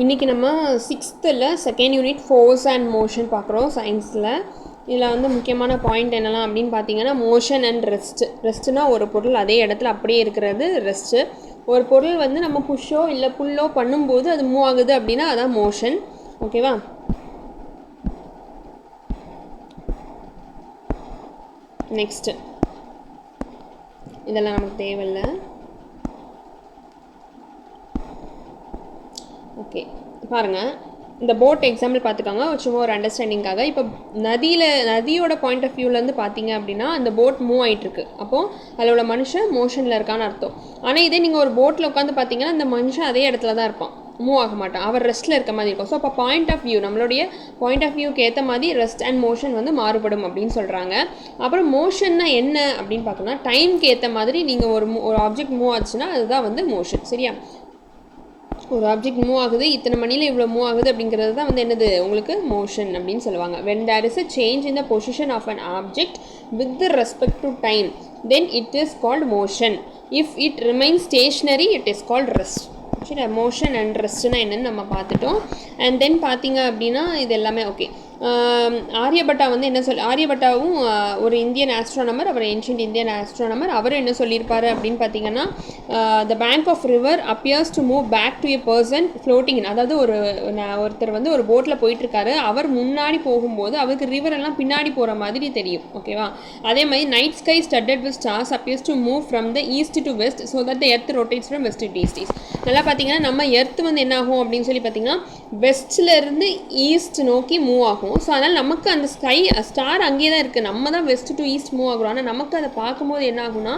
இன்றைக்கி நம்ம 6th second unit force and motion பார்க்குறோம் சயின்ஸில். இதில் வந்து முக்கியமான பாயிண்ட் என்னெல்லாம் அப்படின்னு பார்த்தீங்கன்னா மோஷன் அண்ட் ரெஸ்ட்னா ஒரு பொருள் அதே இடத்துல அப்படியே இருக்கிறது ரெஸ்ட்டு. ஒரு பொருள் வந்து நம்ம புஷ்ஷோ இல்லை புல்லோ பண்ணும்போது அது மூவ் ஆகுது அப்படின்னா அதான் மோஷன். ஓகேவா? நெக்ஸ்ட்டு இதெல்லாம் நமக்கு தேவையில்லை. ஓகே, பாருங்கள், இந்த போட் எக்ஸாம்பிள் பார்த்துக்காங்க சும்மா ஒரு அண்டர்ஸ்டாண்டிங்காக. இப்போ நதியோட பாயிண்ட் ஆஃப் வியூலேருந்து பார்த்தீங்க அப்படின்னா அந்த போட் மூவ் ஆகிட்டுருக்கு. அப்போது அதில் உள்ள மனுஷன் மோஷனில் இருக்கான்னு அர்த்தம். ஆனால் இதே நீங்கள் ஒரு போட்டில் உட்காந்து பார்த்தீங்கன்னா அந்த மனுஷன் அதே இடத்துல தான் இருப்பான், மூவ் ஆக மாட்டான், அவர் ரெஸ்ட்டில் இருக்க மாதிரி இருக்கும். ஸோ அப்போ பாயிண்ட் ஆஃப் வியூ, நம்மளுடைய பாயிண்ட் ஆஃப் வியூக்கு ஏற்ற மாதிரி ரெஸ்ட் அண்ட் மோஷன் வந்து மாறுபடும் அப்படின்னு சொல்கிறாங்க. அப்புறம் மோஷன்னா என்ன அப்படின்னு பார்த்தோம்னா டைமுக்கு ஏற்ற மாதிரி நீங்கள் ஒரு ஆப்ஜெக்ட் மூவ் ஆச்சுன்னா அதுதான் வந்து மோஷன். சரியா? ஒரு ஆப்ஜெக்ட் மூவ் ஆகுது, இத்தனை மணியில் இவ்வளோ மூவ் ஆகுது அப்படிங்கிறது தான் வந்து என்னது உங்களுக்கு மோஷன் அப்படின்னு சொல்லுவாங்க. when there is a change in the position of an object with respect to time, then it is called motion. If it remains stationary, it is called rest. சரி, மோஷன் அண்ட் ரெஸ்ட்னா என்னென்னு நம்ம பார்த்துட்டோம். And then பார்த்தீங்க அப்படின்னா இது எல்லாமே okay. Aryabhata வந்து என்ன ஆரியபட்டாவும் ஒரு இந்தியன் ஆஸ்ட்ரானமர், அவர் ஏன்ஷியன்ட் இந்தியன் ஆஸ்ட்ரானமர். அவர் என்ன சொல்லியிருப்பார் அப்படின்னு பார்த்தீங்கன்னா the bank of river appears to move back to a person floating. அதாவது ஒருத்தர் வந்து ஒரு போட்டில் போயிட்டுருக்காரு, அவர் முன்னாடி போகும்போது அவருக்கு ரிவர் எல்லாம் பின்னாடி போகிற மாதிரி தெரியும். ஓகேவா? அதே மாதிரி night sky studded with stars appears to move from the east to west so that the earth rotates from west to east. நல்லா பார்த்தீங்கன்னா நம்ம எர்த் வந்து என்ன ஆகும் அப்படின்னு சொல்லி பார்த்தீங்கன்னா வெஸ்ட்லேருந்து ஈஸ்ட் நோக்கி மூவ் ஆகும். ஸோ அதனால் நமக்கு அந்த ஸ்டார் அங்கேயே தான் இருக்குது, நம்ம தான் வெஸ்ட் டு ஈஸ்ட் மூவ் ஆகுறோம். ஆனால் நமக்கு அதை பார்க்கும்போது என்ன ஆகும்னா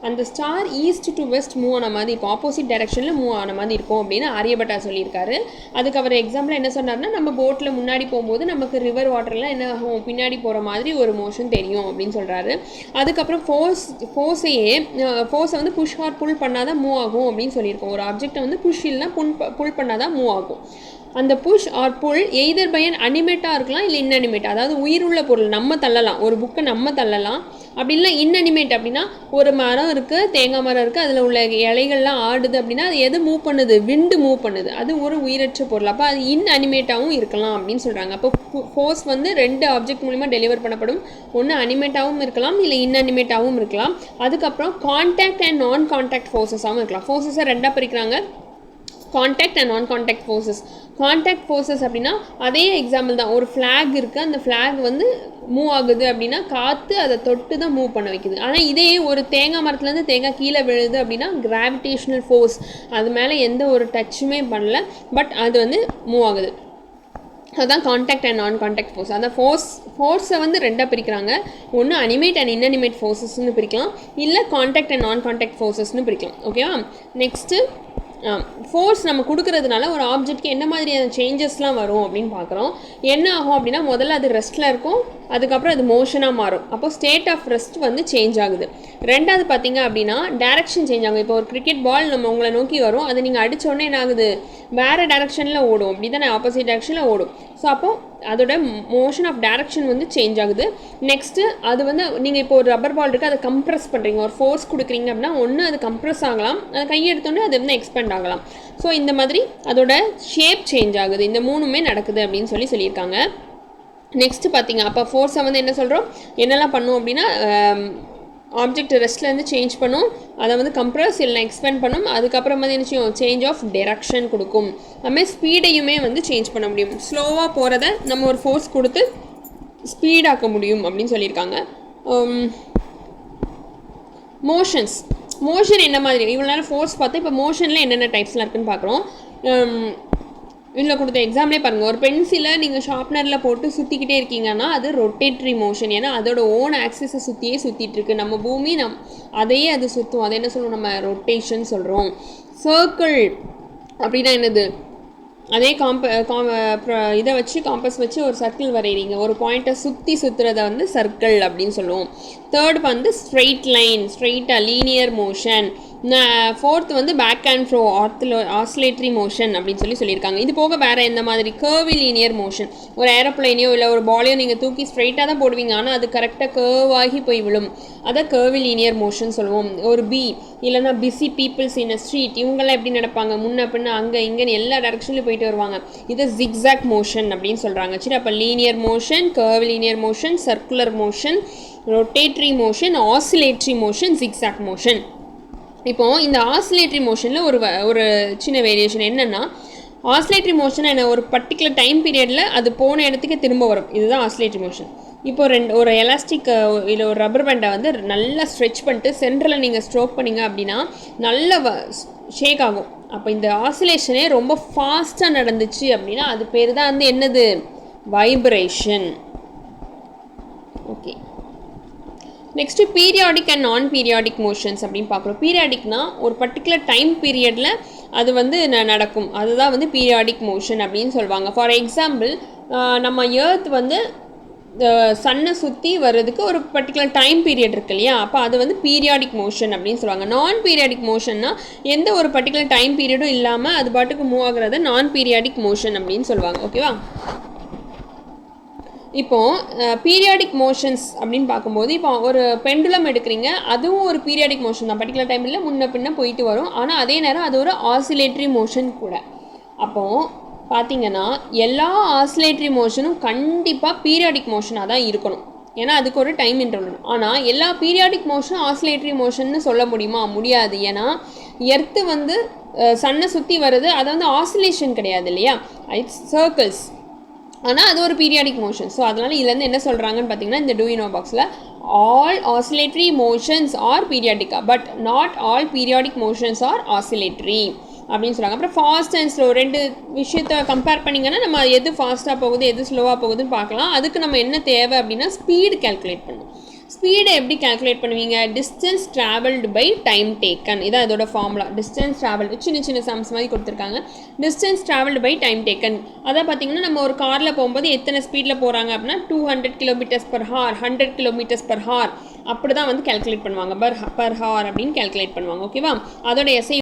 அந்த star east to west move ஆன மாதிரி இருக்கும், ஆப்போசிட் டைரக்ஷனில் மூவ் ஆன மாதிரி இருக்கும் அப்படின்னு ஆரியபட்டா சொல்லியிருக்காரு. அதுக்கு அவர் எக்ஸாம்பிள் என்ன சொன்னார்னா நம்ம போட்டில் முன்னாடி போகும்போது நமக்கு ரிவர் வாட்டர்லாம் என்ன ஆகும், பின்னாடி போகிற மாதிரி ஒரு மோஷன் தெரியும் அப்படின்னு சொல்கிறாரு. அதுக்கப்புறம் ஃபோர்ஸை வந்து புஷ் ஆர் புல் பண்ணாதான் மூவ் ஆகும் அப்படின்னு சொல்லியிருக்கோம். ஒரு ஆப்ஜெக்டை வந்து புஷ் இல்லைனா புல் பண்ணாதான் மூவ் ஆகும். அந்த push or pull either by an அனிமேட்டாக இருக்கலாம் இல்லை இன்அனிமேட். அதாவது உயிருள்ள பொருள் நம்ம தள்ளலாம், ஒரு புக்கை நம்ம தள்ளலாம். அப்படி இல்லை இன்அனிமேட் அப்படின்னா ஒரு மரம் இருக்குது, தேங்காய் மரம் இருக்குது, அதில் உள்ள இலைகள்லாம் ஆடுது அப்படின்னா அது எது மூவ் பண்ணுது, விண்டு மூவ் பண்ணுது, அது ஒரு உயிரற்ற பொருள். அப்போ அது இன்அனிமேட்டாகவும் இருக்கலாம் அப்படின்னு சொல்கிறாங்க. அப்போ ஃபோர்ஸ் வந்து ரெண்டு ஆப்ஜெக்ட் மூலிமா டெலிவர் பண்ணப்படும், ஒன்று அனிமேட்டாகவும் இருக்கலாம் இல்லை இன்அனிமேட்டாகவும் இருக்கலாம். அதுக்கப்புறம் கான்டாக்ட் அண்ட் நான் கான்டாக்ட் ஃபோர்ஸஸாகவும் இருக்கலாம். ஃபோர்ஸஸை ரெண்டாக பிரிக்கிறாங்க, கான்டாக்ட் அண்ட் நான் கான்டாக்ட் ஃபோர்ஸஸ். கான்டாக்ட் ஃபோர்ஸஸ் அப்படின்னா அதே எக்ஸாம்பிள் தான், ஒரு ஃப்ளாக் இருக்குது, அந்த ஃப்ளாக் வந்து மூவ் ஆகுது அப்படின்னா காற்று அதை தொட்டு தான் மூவ் பண்ண வைக்குது. ஆனால் இதே ஒரு தேங்காய் மரத்துலேருந்து தேங்காய் கீழே விழுது அப்படின்னா கிராவிடேஷனல் ஃபோர்ஸ், அது மேலே எந்த ஒரு டச்சுமே பண்ணல, பட் அது வந்து மூவ் ஆகுது. அதுதான் கான்டாக்ட் அண்ட் நான் கான்டாக்ட் ஃபோர்ஸ். அந்த ஃபோர்ஸை வந்து ரெண்டாக பிரிக்கிறாங்க, ஒன்று அனிமேட் அண்ட் இன்அனிமேட் ஃபோர்ஸஸ்ன்னு பிரிக்கலாம், இல்லை கான்டாக்ட் அண்ட் நான் கான்டாக்ட் ஃபோர்ஸஸ்ன்னு பிரிக்கலாம். ஓகேவா? நெக்ஸ்ட்டு ஃபோர்ஸ் நம்ம கொடுக்கறதுனால ஒரு ஆப்ஜெக்ட்க்கு என்ன மாதிரியான சேஞ்சஸ்லாம் வரும் அப்படின்னு பார்க்குறோம். என்ன ஆகும் அப்படின்னா முதல்ல அது ரெஸ்ட்டில் இருக்கும், அதுக்கப்புறம் அது மோஷனாக மாறும். அப்போது ஸ்டேட் ஆஃப் ரெஸ்ட் வந்து சேஞ்ச் ஆகுது. ரெண்டாவது பார்த்தீங்க அப்படின்னா டைரக்ஷன் சேஞ்ச் ஆகும். இப்போ ஒரு கிரிக்கெட் பால் நம்ம உங்களை நோக்கி வரும், அதை நீங்கள் அடித்தோடனே என்ன ஆகுது, வேறு டைரக்ஷனில் ஓடும், அப்படி தானே ஆப்போசிட் டைரக்ஷனில் ஓடும். ஸோ அப்போது அதோட மோஷன் ஆஃப் டைரக்ஷன் வந்து சேஞ்ச் ஆகுது. நெக்ஸ்ட்டு அது வந்து நீங்கள் இப்போ ஒரு ரப்பர் பால் இருக்குது, அதை கம்ப்ரெஸ் பண்ணுறீங்க, ஒரு ஃபோர்ஸ் கொடுக்குறீங்க அப்படின்னா ஒன்று அது கம்ப்ரெஸ் ஆகலாம், அது கையெடுத்தோடனே அது வந்து எக்ஸ்பேண்ட் ஆகலாம். ஸோ இந்த மாதிரி அதோட ஷேப் சேஞ்ச் ஆகுது. இந்த மூணுமே நடக்குது அப்படின்னு சொல்லியிருக்காங்க. நெக்ஸ்ட்டு பார்த்தீங்க அப்போ ஃபோர்ஸை வந்து என்ன சொல்கிறோம், என்னெல்லாம் பண்ணும் அப்படின்னா ஆப்ஜெக்ட் ரெஸ்ட்லேருந்து சேஞ்ச் பண்ணும், அதை வந்து கம்ப்ரஸ் இல்லைனா எக்ஸ்பேண்ட் பண்ணும். அதுக்கப்புறம் வந்து என்ன செய்யும், சேஞ்ச் ஆஃப் டைரக்ஷன் கொடுக்கும். அதுமாதிரி ஸ்பீடையுமே வந்து சேஞ்ச் பண்ண முடியும். ஸ்லோவாக போகிறத நம்ம ஒரு ஃபோர்ஸ் கொடுத்து ஸ்பீடாக்க முடியும் அப்படின்னு சொல்லியிருக்காங்க. மோஷன் என்ன மாதிரி, இவ்வளோ நேரம் ஃபோர்ஸ் பார்த்தா இப்போ மோஷனில் என்னென்ன டைப்ஸ்லாம் இருக்குதுன்னு பார்க்குறோம். இதில் கொடுத்த எக்ஸாம்பிளே பாருங்கள், ஒரு பென்சிலை நீங்கள் ஷார்ப்னரில் போட்டு சுற்றிக்கிட்டே இருக்கீங்கன்னா அது ரொட்டேட்ரி மோஷன். ஏன்னா அதோட ஓன் ஆக்சிஸை சுற்றிட்டுருக்கு. நம்ம பூமி அதையே அது சுற்றும், அதை என்ன சொல்லுவோம், நம்ம ரொட்டேஷன் சொல்கிறோம். சர்க்கிள் அப்படின்னா என்னது, அதே இதை வச்சு காம்பஸ் வச்சு ஒரு சர்க்கிள் வரைகிறீங்க, ஒரு பாயிண்ட்டை சுற்றுறத வந்து சர்க்கிள் அப்படின்னு சொல்லுவோம். தேர்ட் வந்து ஸ்ட்ரெயிட் லைன், ஸ்ட்ரெயிட்டாக லீனியர் மோஷன். ஃபோர்த் வந்து back and fro oscillatory motion அப்படின்னு சொல்லியிருக்காங்க. இது போக வேறு எந்த மாதிரி கர்விலீனியர் மோஷன், ஒரு ஏரோப்ளைனையோ இல்லை ஒரு பாலையோ நீங்கள் தூக்கி ஸ்ட்ரைட்டாக தான் போடுவீங்க, ஆனால் அது கரெக்டாக கர்வ் ஆகி போய் விழும், அதை கர்விலீனியர் மோஷன் சொல்லுவோம். ஒரு பி இல்லைனா busy peoples in a street, இவங்கெல்லாம் எப்படி நடப்பாங்க, முன்ன பின்ன அங்கே இங்கேன்னு எல்லா டேரக்ஷன்லையும் போயிட்டு வருவாங்க, இது ஜிக்ஸாக் மோஷன் அப்படின்னு சொல்கிறாங்க. சரி, அப்போ linear motion, curvilinear motion, circular motion, rotatory motion, oscillatory motion, zigzag motion. இப்போது இந்த ஆசிலேட்டரி மோஷனில் ஒரு சின்ன வேரியேஷன் என்னென்னா, ஆசிலேட்டரி மோஷன் என்ன, ஒரு பர்டிகுலர் டைம் பீரியடில் அது போன இடத்துக்கு திரும்ப வரும், இதுதான் ஆசிலேட்டரி மோஷன். இப்போ ஒரு எலாஸ்டிக் இல்லை ஒரு ரப்பர் பேண்டை வந்து நல்லா ஸ்ட்ரெச் பண்ணிட்டு சென்டரில் நீங்கள் ஸ்ட்ரோக் பண்ணிங்க அப்படின்னா நல்ல ஷேக் ஆகும். அப்போ இந்த ஆசிலேஷனே ரொம்ப ஃபாஸ்ட்டாக நடந்துச்சு அப்படின்னா அது பேர் தான் வந்து என்னது, vibration. Okay, next periodic and நான் பீரியாடிக் மோஷன்ஸ் அப்படின்னு பார்க்குறோம். பீரியாடிக்னா ஒரு பர்டிகுலர் டைம் பீரியடில் அது வந்து நடக்கும், அதுதான் வந்து பீரியாடிக் மோஷன் அப்படின்னு சொல்லுவாங்க. ஃபார் எக்ஸாம்பிள், நம்ம எர்த் வந்து சன்னை சுற்றி வர்றதுக்கு ஒரு பர்டிகுலர் டைம் பீரியட் இருக்கு இல்லையா, அப்போ அது வந்து பீரியாடிக் மோஷன் அப்படின்னு சொல்லுவாங்க. நான் பீரியாடிக் மோஷன்னா எந்த ஒரு பர்டிகுலர் டைம் பீரியடும் இல்லாமல் அது பாட்டுக்கு மூவ் ஆகுறத நான் பீரியாடிக் மோஷன் அப்படின்னு சொல்லுவாங்க. ஓகேவா? இப்போது பீரியாடிக் மோஷன்ஸ் அப்படின்னு பார்க்கும்போது, இப்போ ஒரு பெண்டுலம் எடுக்கிறீங்க, அதுவும் ஒரு பீரியாடிக் மோஷன் தான், பர்டிகுலர் டைமில் முன்ன பின்ன போயிட்டு வரும், ஆனால் அதே நேரம் அது ஒரு ஆசிலேட்டரி மோஷன் கூட. அப்போது பார்த்திங்கன்னா எல்லா ஆசிலேட்டரி மோஷனும் கண்டிப்பாக பீரியாடிக் மோஷனாக தான் இருக்கணும், ஏன்னா அதுக்கு ஒரு டைம் இன்டர்வல். ஆனால் எல்லா பீரியாடிக் மோஷனும் ஆசிலேட்டரி மோஷன்னு சொல்ல முடியுமா? முடியாது. ஏன்னா எர்த்து வந்து சன்னை சுற்றி வருது, அது வந்து ஆசிலேஷன் கிடையாது இல்லையா, இட்ஸ் சர்க்கிள்ஸ், ஆனால் அது ஒரு பீரியாடிக் மோஷன். ஸோ அதனால் இதுலேருந்து என்ன சொல்கிறாங்கன்னு பார்த்தீங்கன்னா, இந்த டூ யூ நோ பாக்ஸில் ஆல் ஆசிலேட்டரி மோஷன்ஸ் ஆர் பீரியாடிக்கா, but not all periodic motions are oscillatory அப்படின்னு சொல்கிறாங்க. அப்புறம் ஃபாஸ்ட் அண்ட் ஸ்லோ ரெண்டு விஷயத்தை கம்பேர் பண்ணிங்கன்னா நம்ம எது ஃபாஸ்ட்டாக போகுது எது ஸ்லோவாக போகுதுன்னு பார்க்கலாம். அதுக்கு நம்ம என்ன தேவை அப்படின்னா ஸ்பீடு கேல்குலேட் பண்ணணும். ஸ்பீடை எப்படி கேல்குலேட் பண்ணுவீங்க? Distance travelled by time taken, இதான் இதோட ஃபார்முலா. டிஸ்டன்ஸ் ட்ராவல்டு சின்ன சின்ன சம்ஸ் மாதிரி கொடுத்துருக்காங்க. Distance travelled by time taken, அதை பார்த்திங்கன்னா நம்ம ஒரு காரில் போகும்போது எத்தனை ஸ்பீடில் போகிறாங்க அப்படின்னா 200 km/h 100 km/h அப்படி தான் வந்து கேல்குலேட் பண்ணுவாங்க, பர் ஹார் அப்படின்னு கேல்குலேட் பண்ணுவாங்க. ஓகேவா? அதோட எஸ்ஐ